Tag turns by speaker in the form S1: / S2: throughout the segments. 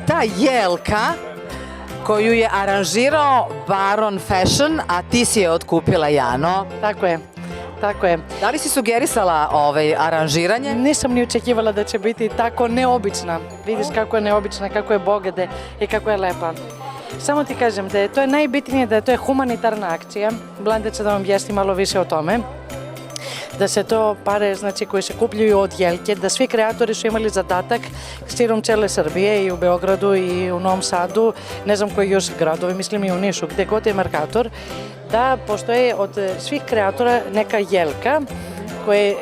S1: ta jelka koju je aranžirao Baron Fashion, a ti si je otkupila, Jano.
S2: Tako je, tako je.
S1: Da li si sugerisala aranžiranje?
S2: Nisam ni očekivala da će biti tako neobična. Vidiš kako je neobična, kako je bogata i kako je lepa. Samo ti kažem da je to najbitnije, da je to humanitarna akcija. Blanda će da vam objasni malo više o tome. Da se to pare, znači, koje se kupljaju od jelke, da svi kreatori su imali zadatak širom cele Srbije i u Beogradu i u Novom Sadu, ne znam koji još gradovi, mislim i u Nišu, gde god je Merkator, da postoje od svih kreatora neka jelka,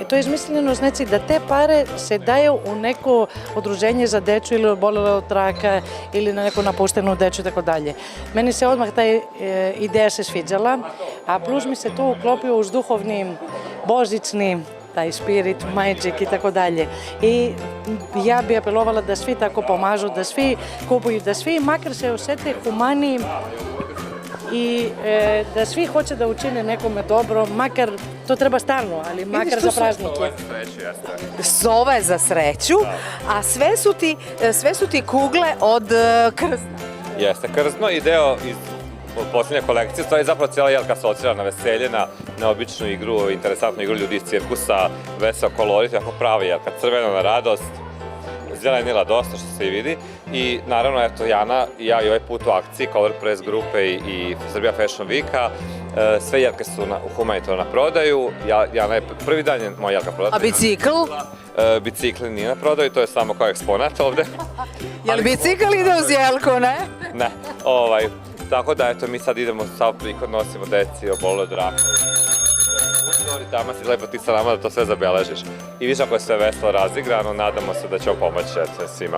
S2: to je izmišljeno, znači da te pare se daju u neko udruženje za decu ili obolele od raka ili na neku napuštenu decu i tako dalje. Meni se odmah ta ideja se sviđala, a plus mi se to uklopio uz duhovni, božićni, taj spirit, magic i tako dalje. I ja bi apelovala da svi tako pomažu, da svi kupuju, da svi makar se osete humaniji i da svi hoće da učine nekome dobro, makar to treba stalno, ali makar za praznike.
S1: Sova za sreću, a sve su ti kugle od krzna.
S3: Jeste, krzno i deo iz posljednje kolekcije, stvari zapravo cijela jelka asocira na veselje, na neobičnu igru, interesantnu igru ljudi iz cirkusa, veseo kolorit, jako prava jelka, crveno na radost, zelenila dosta što se i vidi i naravno eto Jana i ja i ovaj put u akciji Color Press grupe i Serbia Fashion Weeka, sve jelke su u humanitarno na prodaju, Jana je prvi dan je moja jelka prodata.
S1: A bicikl?
S3: Bicikl nije na prodaju, to je samo kao eksponat ovde.
S1: Jel bicikl ide uz jelku, ne?
S3: Ne, tako da eto mi sad idemo sav prihod, nosimo deci, obolele od raka. Tamo si lepo ti sa nama da to sve zabeležiš. I viš ako je sve veselo razigrano, nadamo se da će ovo pomoći svima.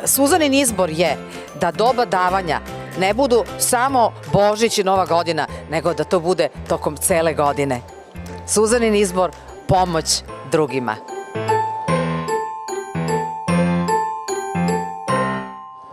S1: Suzanin izbor je da doba davanja ne budu samo Božić i Nova godina, nego da to bude tokom cele godine. Suzanin izbor, pomoć drugima.